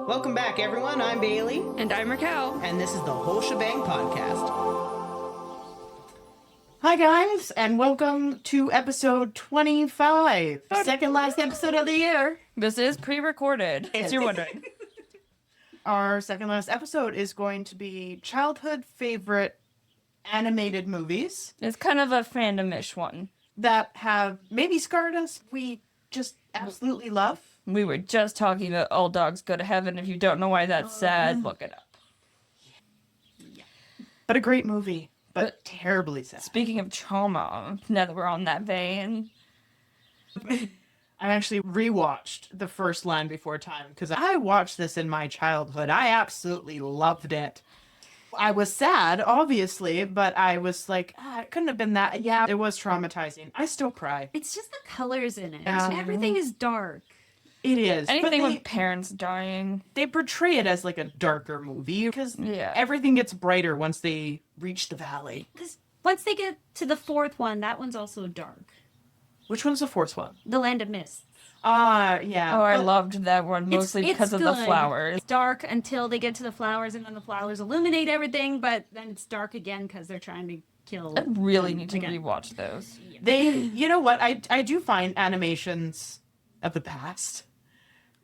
Welcome back, everyone. I'm Bailey. And I'm Raquel. And this is the Whole Shebang podcast. Hi, guys, and welcome to episode 25. Second last episode of the year. This is pre-recorded, as you're wondering. Our second last episode is going to be childhood favorite animated movies It's kind of a fandom-ish one. that have maybe scarred us. We just absolutely love. We were just talking about All Dogs Go to Heaven. If you don't know why that's sad, look it up. But a great movie, but terribly sad. Speaking of trauma, now that we're on that vein, I actually rewatched the first Land Before Time because I watched this in my childhood. I absolutely loved it. I was sad, obviously, but I was like, it couldn't have been that. Yeah, it was traumatizing. I still cry. It's just the colors in it. Yeah. Everything is dark. It is. anything but with parents dying. they portray it as like a darker movie because Yeah. everything gets brighter once they reach the valley. Because once they get to the fourth one, that one's also dark. Which one's the fourth one? The Land of Mist. Yeah. Oh, I But loved that one, mostly because of the good. flowers. It's dark until they get to the flowers, and then the flowers illuminate everything, but then it's dark again because they're trying to kill. I really need to again. rewatch those. you know what? I do find animations of the past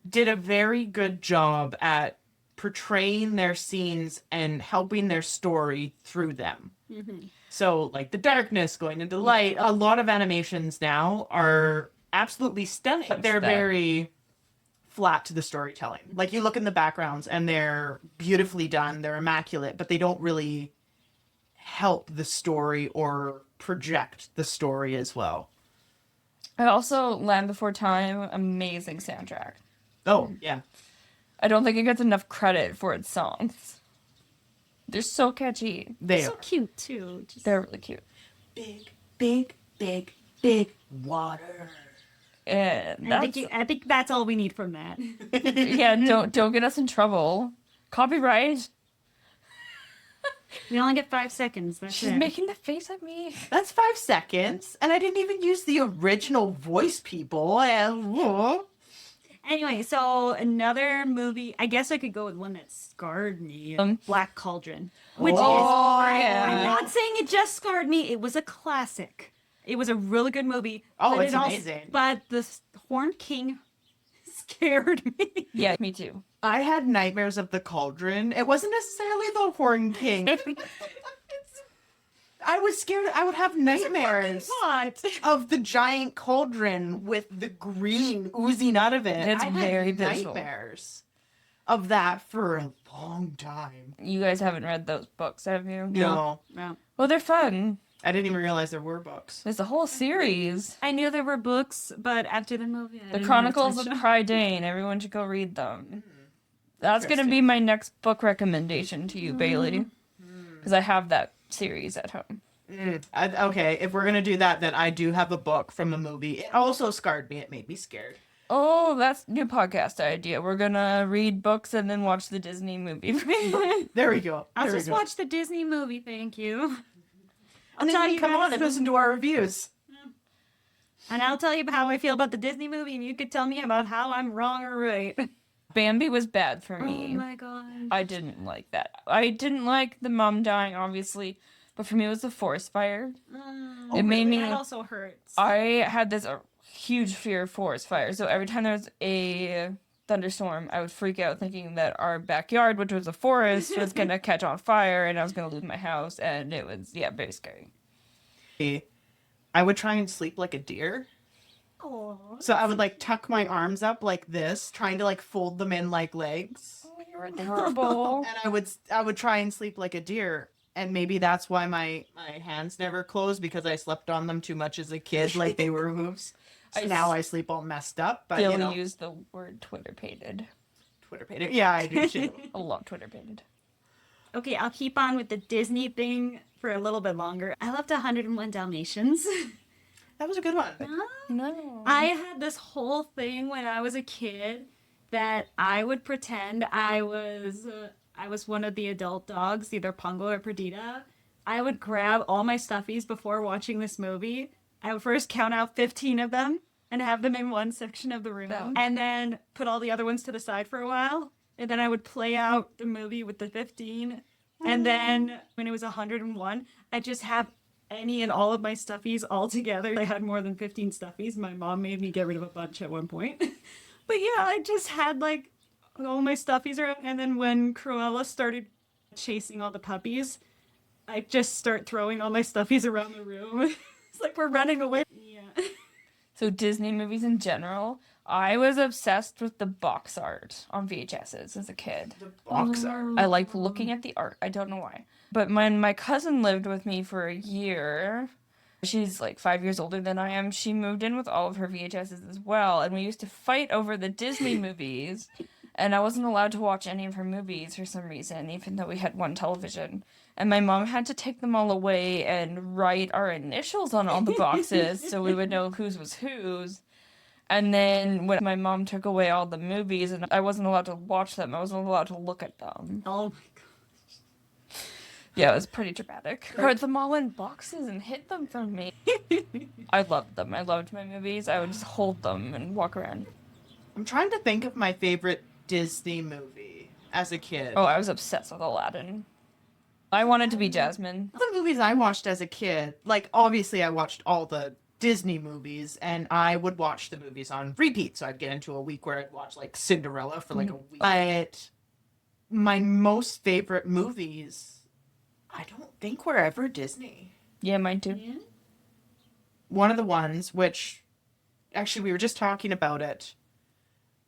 did a very good job at portraying their scenes and helping their story through them. Mm-hmm. So, like the darkness going into light, a lot of animations now are absolutely stunning. But they're Stunning. very flat to the storytelling. Like you look in the backgrounds and they're beautifully done, they're immaculate, but they don't really help the story or project the story as well. I also, Land Before Time, amazing soundtrack. Oh, yeah. I don't think it gets enough credit for its songs. They're so catchy. They So are. cute, too. Just... They're really cute. Big, big, big, big water. And I that's, think that's all we need from that. yeah, don't get us in trouble. Copyright. We only get 5 seconds. That's She's it. making the face at me. That's 5 seconds. And I didn't even use the original voice people. Anyway, so another movie, I guess I could go with one that scarred me. Black Cauldron. Which is, yeah. I'm not saying it just scarred me, it was a classic. It was a really good movie. Oh, but it's it also- amazing. But the Horned King scared me. Yeah, me too. I had nightmares of the cauldron. It wasn't necessarily the Horn King. I was scared. I would have nightmares of the giant cauldron with the green oozing out of it. It's I had very visual. nightmares of that for a long time. You guys haven't read those books, have you? No, Well, Well, they're fun. I didn't even realize there were books. There's a whole series. I knew there were books, but after the movie, I The didn't Chronicles want of to touch Prydane. Everyone should go read them. That's going to be my next book recommendation to you, Bailey. Because I have that series at home. Okay, if we're gonna do that, then I do have a book from a movie. It also scarred me. It made me scared. Oh, that's new podcast idea. We're gonna read books and then watch the Disney movie. There we go. I'll There we just go. watch the Disney movie, thank you. And tell then you come guys- on and listen to our reviews. And I'll tell you how I feel about the Disney movie, and you could tell me about how I'm wrong or right. Bambi was bad for Oh me. my god. I didn't like that. I didn't like the mom dying, obviously, but for me it was the forest fire. It made me. That also hurts. I had this huge fear of forest fire, so every time there was a thunderstorm, I would freak out thinking that our backyard, which was a forest, was gonna catch on fire and I was gonna lose my house, and it was very scary. I would try and sleep like a deer. Oh, So I would like tuck my arms up like this, trying to like fold them in like legs. Oh, you're adorable. And I would try and sleep like a deer. And maybe that's why my hands never closed, because I slept on them too much as a kid, like they were hooves. So now I sleep all messed up. But Still you know, use the word Twitter pated. Twitter paid it. Yeah, I do too. I love Twitter pated. okay, I'll keep on with the Disney thing for a little bit longer. I loved 101 Dalmatians. That was a good one. No. I had this whole thing when I was a kid that I would pretend I was one of the adult dogs, either Pongo or Perdita. I would grab all my stuffies before watching this movie. I would first count out 15 of them and have them in one section of the room, Oh. and then put all the other ones to the side for a while, and then I would play out the movie with the 15. And then when it was 101, I just have any and all of my stuffies all together. I had more than 15 stuffies. My mom made me get rid of a bunch at one point. But yeah, I just had like all my stuffies around. And then when Cruella started chasing all the puppies, I just start throwing all my stuffies around the room. It's like we're running away. Yeah. So Disney movies in general, I was obsessed with the box art on VHSs as a kid. The box art. I liked looking at the art. I don't know why. But when my cousin lived with me for a year, she's like 5 years older than I am, she moved in with all of her VHSs as well. And we used to fight over the Disney movies. And I wasn't allowed to watch any of her movies for some reason, even though we had one television. And my mom had to take them all away and write our initials on all the boxes so we would know whose was whose. And then when my mom took away all the movies and I wasn't allowed to watch them, I wasn't allowed to look at them. Oh my god. Yeah, it was pretty dramatic. Put them all in boxes and hid them from me. I loved them. I loved my movies. I would just hold them and walk around. I'm trying to think of my favorite Disney movie as a kid. Oh, I was obsessed with Aladdin. I wanted to be Jasmine. The movies I watched as a kid, like obviously I watched all the Disney movies and I would watch the movies on repeat. So I'd get into a week where I'd watch like Cinderella for like a week. But my most favorite movies, I don't think were ever Disney. Yeah, mine too. Yeah. One of the ones, which actually we were just talking about it,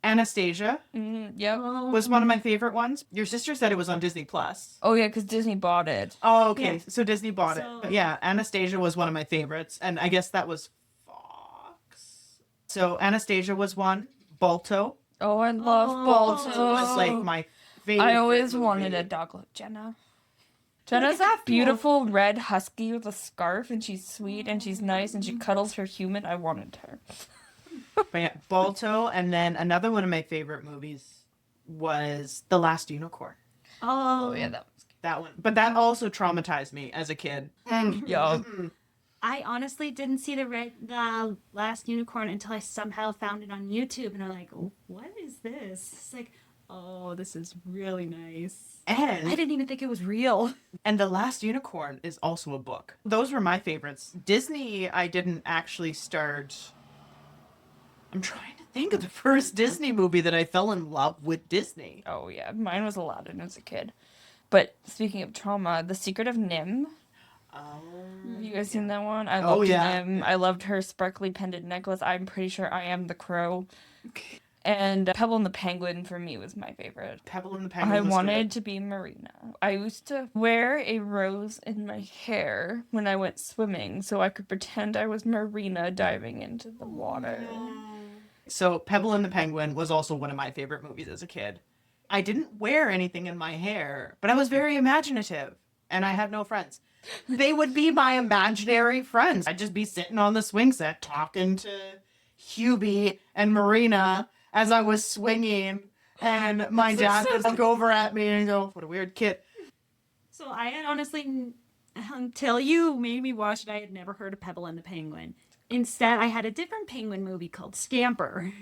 Anastasia Yep. was one of my favorite ones. Your sister said it was on Disney Plus. Oh, yeah, because Disney bought it. Oh, okay. Yeah. So Disney bought it. So- But yeah, Anastasia was one of my favorites. And I guess that was Fox. So Anastasia was one. Balto Oh, I love Oh. Balto. was like my favorite. I always movie. wanted a dog like Jenna. Jenna's that beautiful red husky with a scarf, and she's sweet, and she's nice, and she cuddles her human. I wanted her. But yeah, Balto. And then another one of my favorite movies was The Last Unicorn. Oh, yeah, that was That one. But that also traumatized me as a kid. cute. Yeah. I honestly didn't see the last unicorn until I somehow found it on YouTube, and I'm like, what is this? It's like, oh, this is really nice. I And didn't even think it was real. The Last Unicorn is also a book. Those were my favorites. Disney, I didn't actually start. I'm trying to think of the first Disney movie that I fell in love with Disney. Oh, yeah. Mine was Aladdin as a kid. But speaking of trauma, The Secret of Nim. Have you guys seen that one? I loved Nim. I loved her sparkly pendant necklace. I'm pretty sure I am the crow. And Pebble and the Penguin for me was my favorite. Pebble and the Penguin. I was wanted good. to be Marina. I used to wear a rose in my hair when I went swimming so I could pretend I was Marina diving into the water. So Pebble and the Penguin was also one of my favorite movies as a kid. I didn't wear anything in my hair, but I was very imaginative, and I had no friends. They would be my imaginary friends. I'd just be sitting on the swing set talking to Hubie and Marina as I was swinging, and my dad would look over at me and go, "What a weird kid." So I had honestly, until you made me watch it, I had never heard of Pebble and the Penguin. Instead, I had a different penguin movie called Scamper.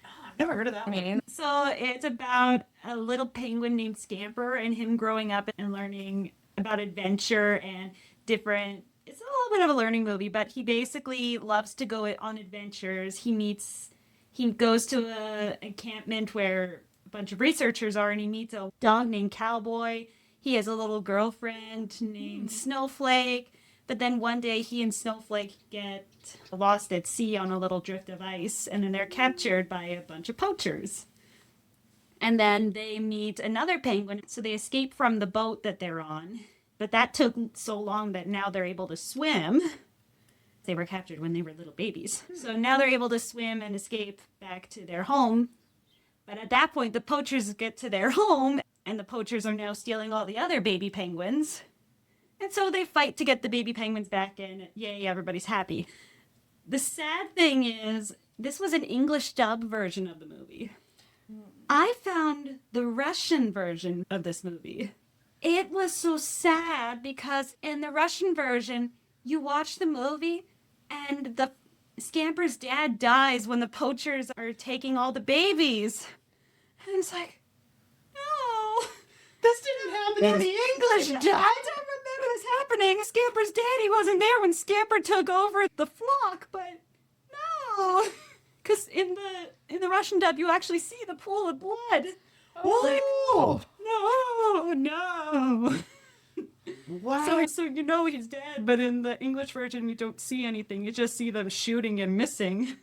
I've never heard of that. I mean, So it's about a little penguin named Scamper and him growing up and learning about adventure and different. It's a little bit of a learning movie, but he basically loves to go on adventures. He goes to a encampment where a bunch of researchers are, and he meets a dog named Cowboy. He has a little girlfriend named Snowflake. But then one day he and Snowflake get lost at sea on a little drift of ice, and then they're captured by a bunch of poachers. And then they meet another penguin, so they escape from the boat that they're on. But that took so long that now they're able to swim. They were captured when they were little babies. So now they're able to swim and escape back to their home. But at that point, the poachers get to their home, and the poachers are now stealing all the other baby penguins. And so they fight to get the baby penguins back, and yay, everybody's happy. The sad thing is, this was an English dub version of the movie. I found the Russian version of this movie. It was so sad because in the Russian version, you watch the movie and the Scamper's dad dies when the poachers are taking all the babies. And it's like, the English I dub. don't remember this happening. Scamper's daddy wasn't there when Scamper took over the flock, but no. Because in the Russian dub, you actually see the pool of blood. Oh, No. wow. So you know he's dead, but in the English version, you don't see anything. You just see them shooting and missing.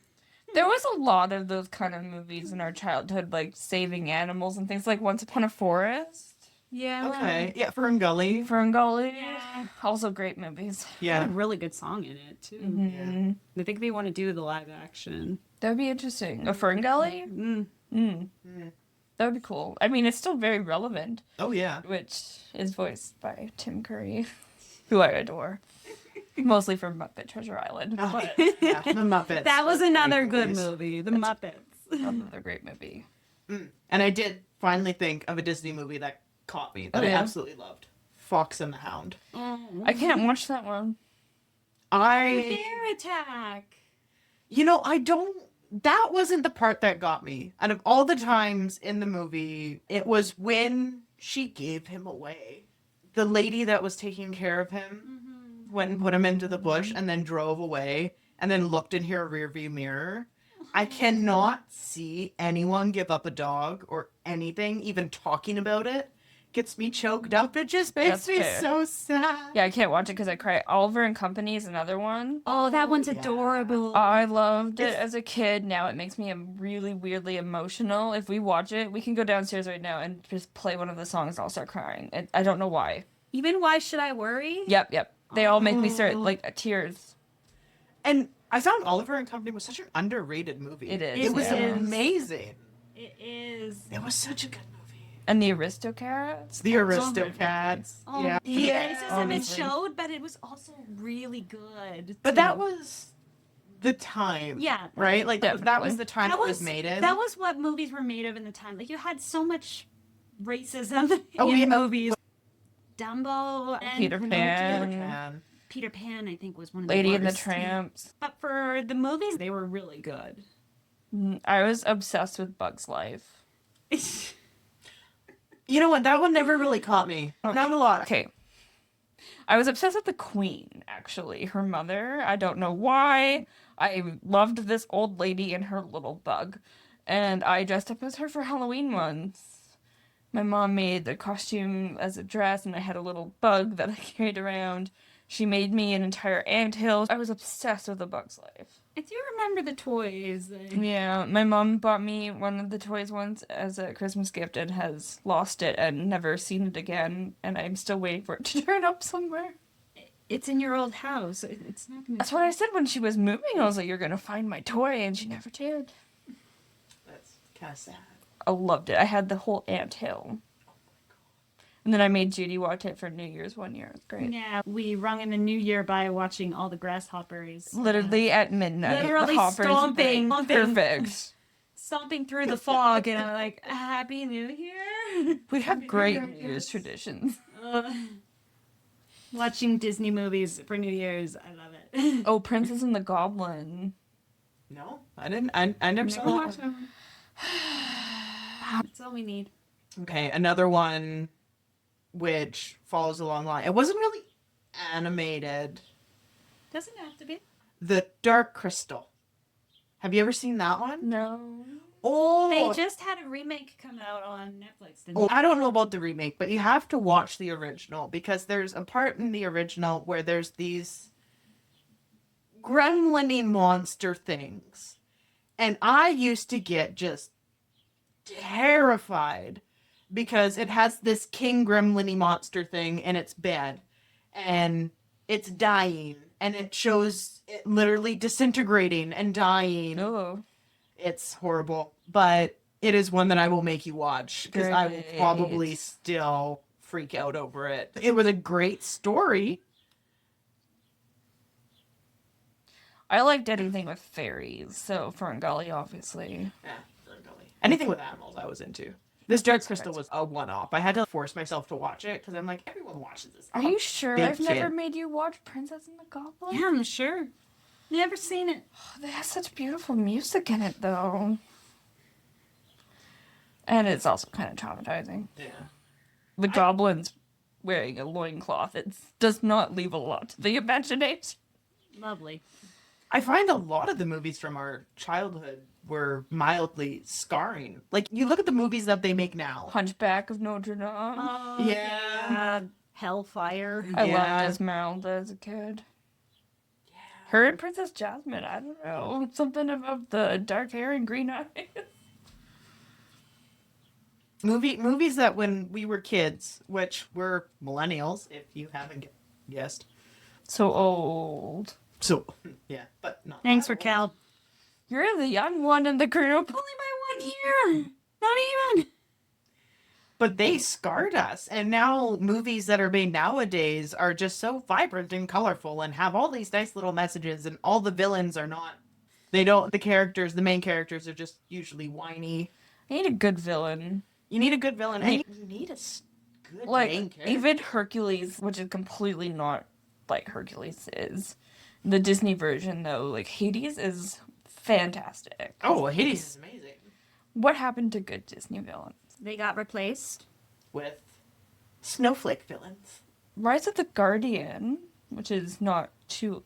There was a lot of those kind of movies in our childhood, like saving animals and things like Once Upon a Forest, Yeah. Okay. Yeah, Fern Gully. Fern Gully. Yeah. Also great movies. Yeah. Had a really good song in it too. Mm-hmm. I think they want to do the live action. That would be interesting. A Fern Gully? That would be cool. I mean, it's still very relevant, Oh, yeah. which is voiced by Tim Curry, who I adore. Mostly from Muppet Treasure Island. Oh, But yeah, the Muppets. That was another good movies. movie, The Muppets. another great movie. And I did finally think of a Disney movie that caught me that Oh, I yeah? absolutely loved. Fox and the Hound. I can't watch that one. Bear Attack. That wasn't the part that got me. Out of all the times in the movie, it was when she gave him away. The lady that was taking care of him went and put him into the bush and then drove away and then looked in her rearview mirror. I cannot see anyone give up a dog or anything, even talking about it. Gets me choked up. It just makes That's me fair. so sad. Yeah, I can't watch it because I cry. Oliver and Company is another one. Oh, that one's Yeah. adorable. I loved it It's- as a kid. Now it makes me really weirdly emotional. If we watch it, we can go downstairs right now and just play one of the songs and I'll start crying. I don't know why. Even Why Should I Worry? Yep. They all make me start, like, tears. And I found Oliver and Company was such an underrated movie. It is, It was yeah. amazing. It is. It was such a good movie. And the Aristocats. It's the Aristocats. Oh, Yeah. the racism it honestly. showed, but it was also really good. But too. that was the time. Yeah. Right? Like, that was Definitely. the time it was made in. That was what movies were made of in the time. Like, you had so much racism Oh, in yeah. movies. Dumbo and Peter Pan. Man. Peter Pan, I think, was one of Lady the and the worst. Tramps. But for the movies, they were really good. I was obsessed with Bug's Life. You know what? That one never really caught me. Not a lot. Okay. I was obsessed with the Queen, actually. Her mother. I don't know why. I loved this old lady and her little bug. And I dressed up as her for Halloween once. My mom made the costume as a dress, and I had a little bug that I carried around. She made me an entire anthill. I was obsessed with A Bug's Life. I do remember the toys. Yeah, my mom bought me one of the toys once as a Christmas gift and has lost it and never seen it again. And I'm still waiting for it to turn up somewhere. It's in your old house. It's not gonna. That's what I said when she was moving. I was like, you're going to find my toy. And she never did. That's kind of sad. I loved it. I had the whole anthill. And then I made Judy watch it for New Year's one year. It was great. Yeah, we rung in the new year by watching all the grasshoppers. Literally at midnight. Literally the hoppers stomping. Perfect. Stomping through the fog, and I'm like, Happy New Year! We have great New Year's traditions. Watching Disney movies for New Year's, I love it. Oh, Princess and the Goblin. No, I didn't. I never saw that. That's all we need. Okay, another one which follows a long line. It wasn't really animated. Doesn't have to be. The Dark Crystal. Have you ever seen that one? No. Oh, They just had a remake come out on Netflix, didn't Oh, they? I don't know about the remake, but you have to watch the original because there's a part in the original where there's these gremlin-y monster things. And I used to get just terrified because it has this king gremlin-y monster thing in its bed and it's dying and it shows it literally disintegrating and dying. Oh. It's horrible, but it is one that I will make you watch because I will Great. probably still freak out over it. It was a great story. I liked anything with fairies, so Ferngully, obviously. Anything with animals I was into. This Dark Crystal was a one-off. I had to force myself to watch it because I'm like, everyone watches this. Are you sure Big I've never kid. made you watch Princess and the Goblin? Yeah, I'm sure. Never seen it. Oh, they have such beautiful music in it, though. And it's also kind of traumatizing. Yeah. The goblins wearing a loincloth. It does not leave a lot to the imagination. Lovely. I find a lot of the movies from our childhood were mildly scarring. Like, you look at the movies that they make now. Hunchback of Notre Dame. Yeah. Hellfire. I Yeah. loved Esmeralda as a kid. Her and Princess Jasmine, I don't know. Something about the dark hair and green eyes. Movies that when we were kids, which were millennials, if you haven't guessed. So old. So, yeah, but not. Thanks, that old. Raquel. You're the young one in the group. Only by 1 year. Not even. But they scarred us. And now movies that are made nowadays are just so vibrant and colorful and have all these nice little messages, and all the villains are not. The main characters are just usually whiny. I need a good villain. You need a good villain. And you need a good main Like, character. even Hercules, which is completely not like Hercules is. The Disney version, though, like, Hades is fantastic. Oh, Hades is amazing. What happened to good Disney villains? They got replaced. With snowflake villains. Rise of the Guardian, which is not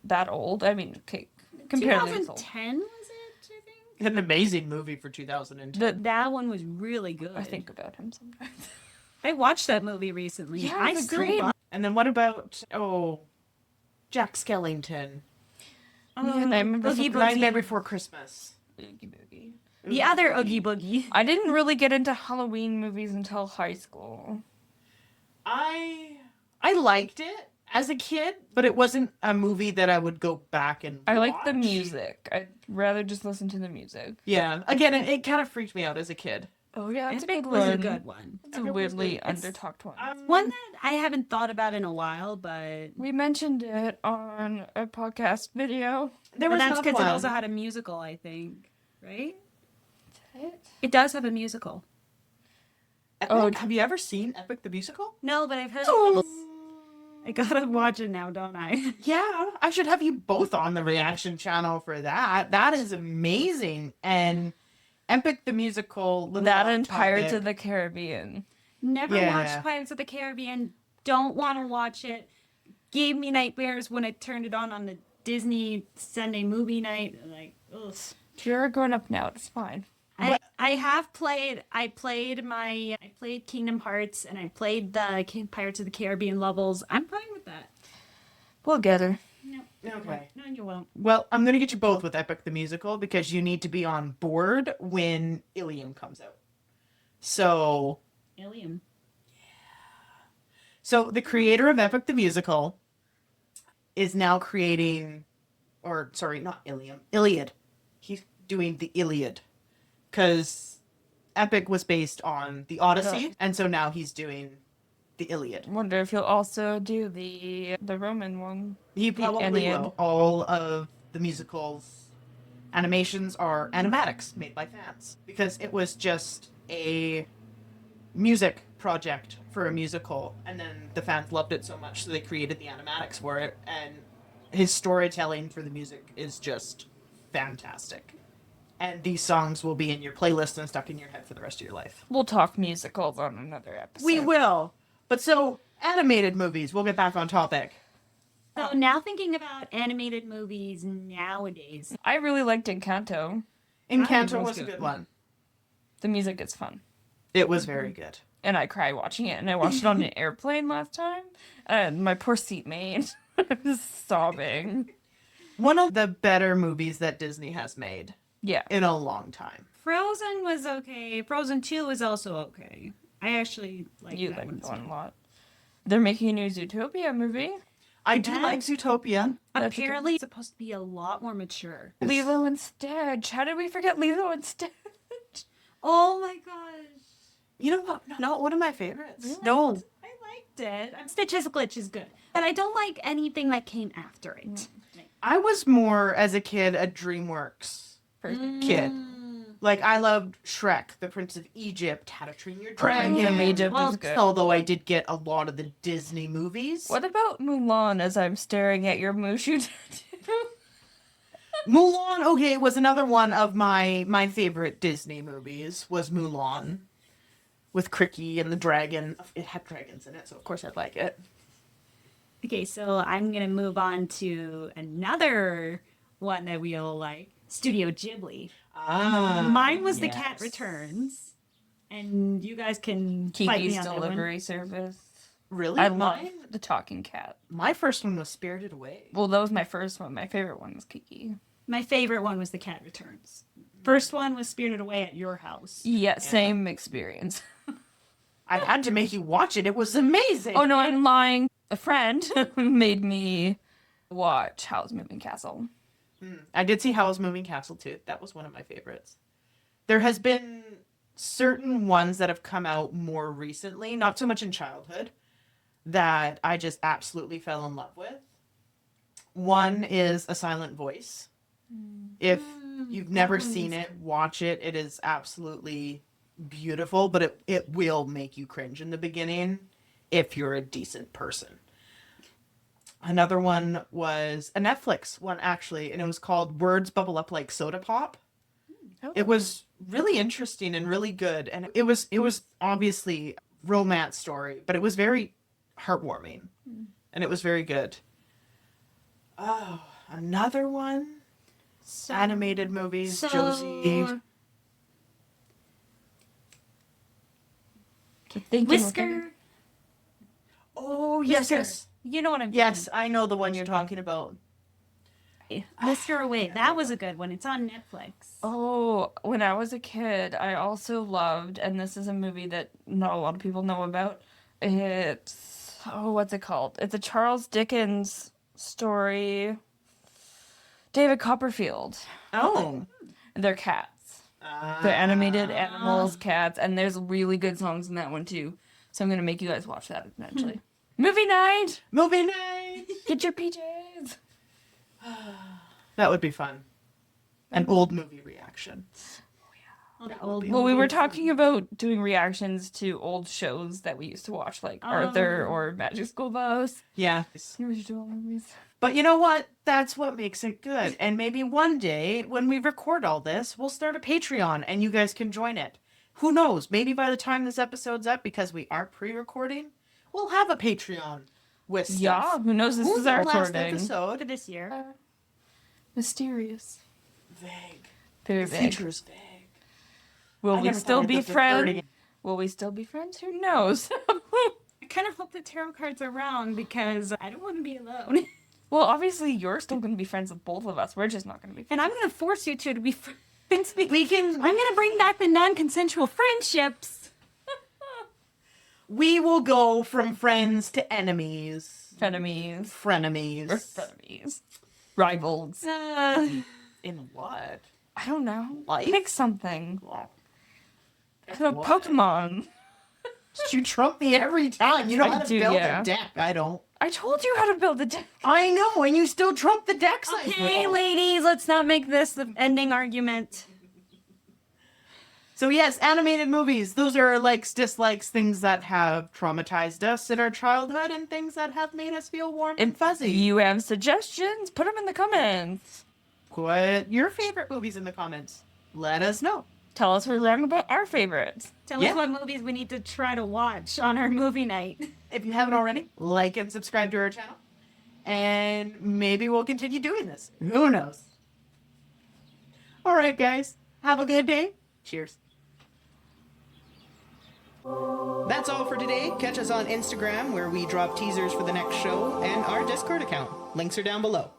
that old. I mean, okay, comparatively it's old. 2010 was it, I think? An amazing movie for 2010. That one was really good. I think about him sometimes. I watched that movie recently. Yeah, I it's still great. love And then what about, Jack Skellington? And I remember Oogie Nightmare Boogie. Before Christmas. Oogie Boogie. The other Oogie Boogie. I didn't really get into Halloween movies until high school. I liked it as a kid, but it wasn't a movie that I would go back and I like the watch. music. I'd rather just listen to the music. Yeah. Again, it kind of freaked me out as a kid. Oh yeah, it's a Epic good was one. a good one. It's a Epic was weirdly good. It's- undertalked one. One that I haven't thought about in a while, but We mentioned it on a podcast video. There but was that's another because it one. also had a musical, I think. Right? It does have a musical. Epic? Oh, Have you ever seen Epic the Musical? No, but I've heard Oh. I gotta watch it now, don't I? Yeah, I should have you both on the reaction channel for that. That is amazing. And Epic the Musical. little That off and Pirates topic. of the Caribbean. Never Yeah. watched Pirates of the Caribbean. Don't want to watch it. Gave me nightmares when I turned it on the Disney Sunday movie night. Like, ugh. You're a grown up now. It's fine. I played Kingdom Hearts and I played the Pirates of the Caribbean levels. I'm fine with that. We'll get her. No. Okay. No, you won't. Well, I'm going to get you both with Epic the Musical because you need to be on board when Ilium comes out. So Alien. the creator of Epic the Musical is now creating, or sorry, not Ilium, Iliad. He's doing the Iliad because Epic was based on the Odyssey, and so now he's doing the Iliad. Wonder if he'll also do the Roman one. He probably Iliad. will. All of the musicals animations are animatics made by fans because it was just a music project for a musical, and then the fans loved it so much, so they created the animatics for it. And his storytelling for the music is just fantastic. And these songs will be in your playlist and stuck in your head for the rest of your life. We'll talk musicals on another episode. We will. But so, animated movies, we'll get back on topic. So now thinking about animated movies nowadays. I really liked Encanto. Encanto it was was a good. good one. The music is fun. It was very good. And I cried watching it. And I watched it on an airplane last time. And my poor seatmate. I was sobbing. One of the better movies that Disney has made Yeah. in a long time. Frozen was okay. Frozen 2 was also okay. I actually like You that like one. that one a lot. They're making a new Zootopia movie. I do That- like Zootopia. That's a Apparently, it's supposed to be a lot more mature. Lilo and Stitch. How did we forget Lilo and Stitch? Oh my gosh. You know what? Not one of my favorites. Really? No. I liked it. Stitch's Glitch is good. But I don't like anything that came after it. I was more, as a kid, a DreamWorks kid. Like, I loved Shrek, The Prince of Egypt, How to Train Your Dragon. Prince of Egypt Well, was good. although I did get a lot of the Disney movies. What about Mulan as I'm staring at your Mushu tattoo? Mulan, okay, was another one of my favorite Disney movies, was Mulan. with Cricky and the dragon. It had dragons in it, so of course I'd like it. Okay, so I'm gonna move on to another one that we all like, Studio Ghibli. Mine was The Cat Returns, and you guys can fight me Kiki's on that one. delivery service. Really? I love the talking cat. My first one was Spirited Away. Well, that was my first one. My favorite one was Kiki. My favorite one was The Cat Returns. First one was Spirited Away at your house. Yeah, same experience. I had to make you watch it. It was amazing. Oh no, I'm lying. A friend made me watch Howl's Moving Castle. I did see Howl's Moving Castle too. That was one of my favorites. There has been certain ones that have come out more recently, not so much in childhood, that I just absolutely fell in love with. One is A Silent Voice. If you've never seen it, watch it. It is absolutely beautiful, but it will make you cringe in the beginning if you're a decent person. Another one was a Netflix one, actually, and it was called Words Bubble Up Like Soda Pop. It was really interesting and really good, and it was obviously a romance story, but it was very heartwarming, and it was very good. Oh, another one. Animated movies, Josie. Whisker. Oh, yes, Whisker. yes. You know what I'm Yes, I know the one you're talking about. Whisker Away. That was a good one. It's on Netflix. Oh, when I was a kid, I also loved, and this is a movie that not a lot of people know about. It's, what's it called? It's a Charles Dickens story. David Copperfield. Oh. They're cats. They're animated animals, cats, and there's really good songs in that one too. So I'm gonna make you guys watch that eventually. Movie night! Movie night! Get your PJs! That would be fun. An old movie reaction. Well, we were talking about doing reactions to old shows that we used to watch, like Arthur or Magic School Bus. Yeah. Original movies. But you know what? That's what makes it good. And maybe one day, when we record all this, we'll start a Patreon and you guys can join it. Who knows? Maybe by the time this episode's up, because we are pre-recording, we'll have a Patreon with stuff. Yeah, who knows? This is our last recording. episode. For this year. Mysterious. Vague. Very The vague. future's vague. Will I we never still thought I'd be live to 30 friends? again. Will we still be friends? Who knows? I kind of hope the tarot cards are wrong because I don't want to be alone. Well, obviously, you're still going to be friends with both of us. We're just not going to be friends. And I'm going to force you two to be friends. We can. I'm going to bring back the non-consensual friendships. We will go from friends to enemies. Frenemies. Frenemies. Or frenemies. Rivals. In what? I don't know. Life? Pick something. What? Pokemon. You trump me every time. You know I how to do, build yeah. a deck. I don't. I told you how to build a deck. I know, and you still trump the decks. I Okay, roll. ladies, let's not make this the ending argument. So yes, animated movies. Those are likes, dislikes, things that have traumatized us in our childhood, and things that have made us feel warm and fuzzy. If you have suggestions, put them in the comments. Put your favorite movies in the comments. Let us know. Tell us we're wrong about our favorites. Tell Yeah. us what movies we need to try to watch on our movie night. If you haven't already, like and subscribe to our channel. And maybe we'll continue doing this. Who knows? All right, guys. Have a good day. Cheers. That's all for today. Catch us on Instagram, where we drop teasers for the next show, and our Discord account. Links are down below.